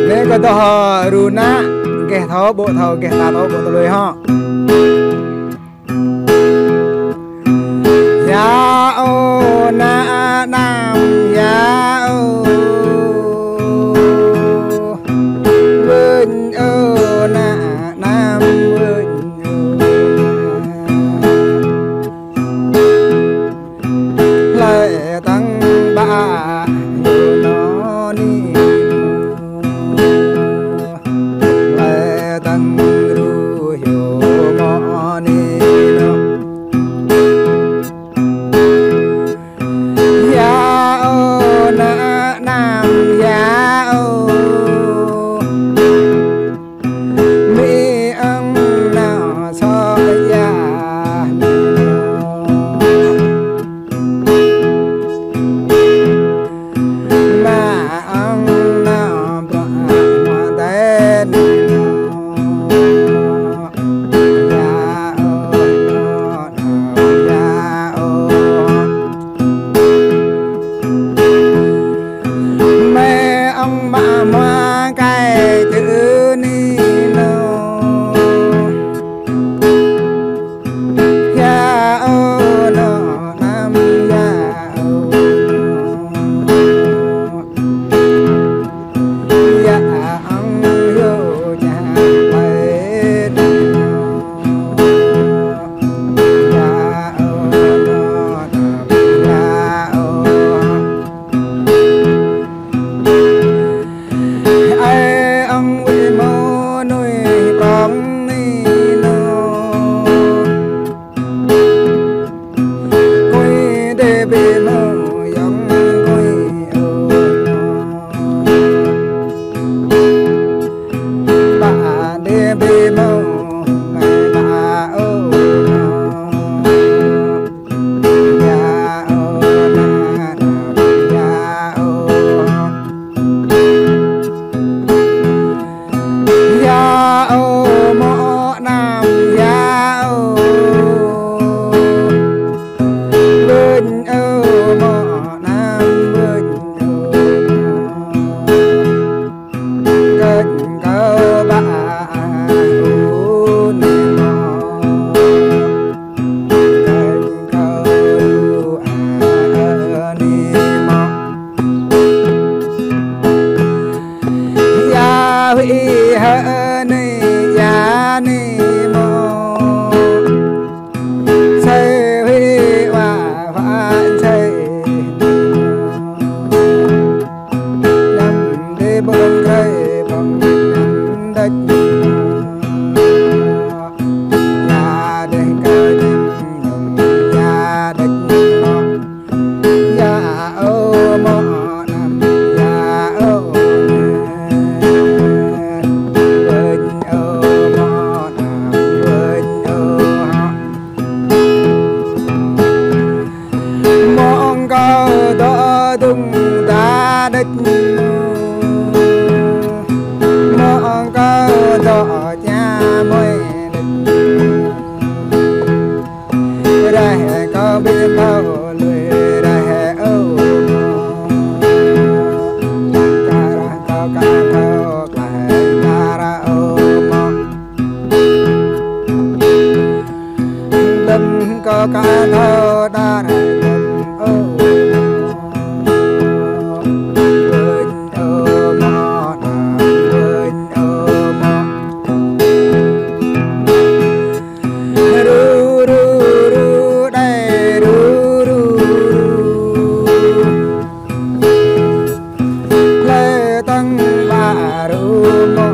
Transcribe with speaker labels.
Speaker 1: Nên có tao rù ná kẻ tháo bộ thầu kẻ ta tháo bộ tao ha ya ô na nam ya ô vinh ô na nam vinh lại tăng ba nó ni lại tăng ru hiểu mò ni ya ô na nam ya ô mi âm nào so ya ma âm nào hoa tên ya ô ya ô mẹ ông bà mua cái chữ ni nô ya ô nô nam ya ô ya ông vô nhà bay ya ô nô nam ya ô ai ông vì mô nuôi con ni nô quay để bị mô giống quay ô bà để bị mô ngày bà ô ya ô na ya ô ya ô mọ nam ya ô bên ô mọ nam bên ô gần câu ba ô ni mọ gần câu ni mọ ya huy hơ ni ya ni mô xây huy hòa phản xây nằm đi bông cây bông nằm đất ya đây cơ đình đồng ya đất nó ya ô mọ nằm ya ô vinh ô mọ nằm vinh ô mong câu đó tung ta đất mong câu đó cha mới đất đây có biết bao lười đây ô cara có cả thâu lại cara ô mong lâm có cả thâu đa lâm ô vinh ô mọ nam vinh ô mọ ru ru ru đây ru ru ru lê tăng ba ru mọ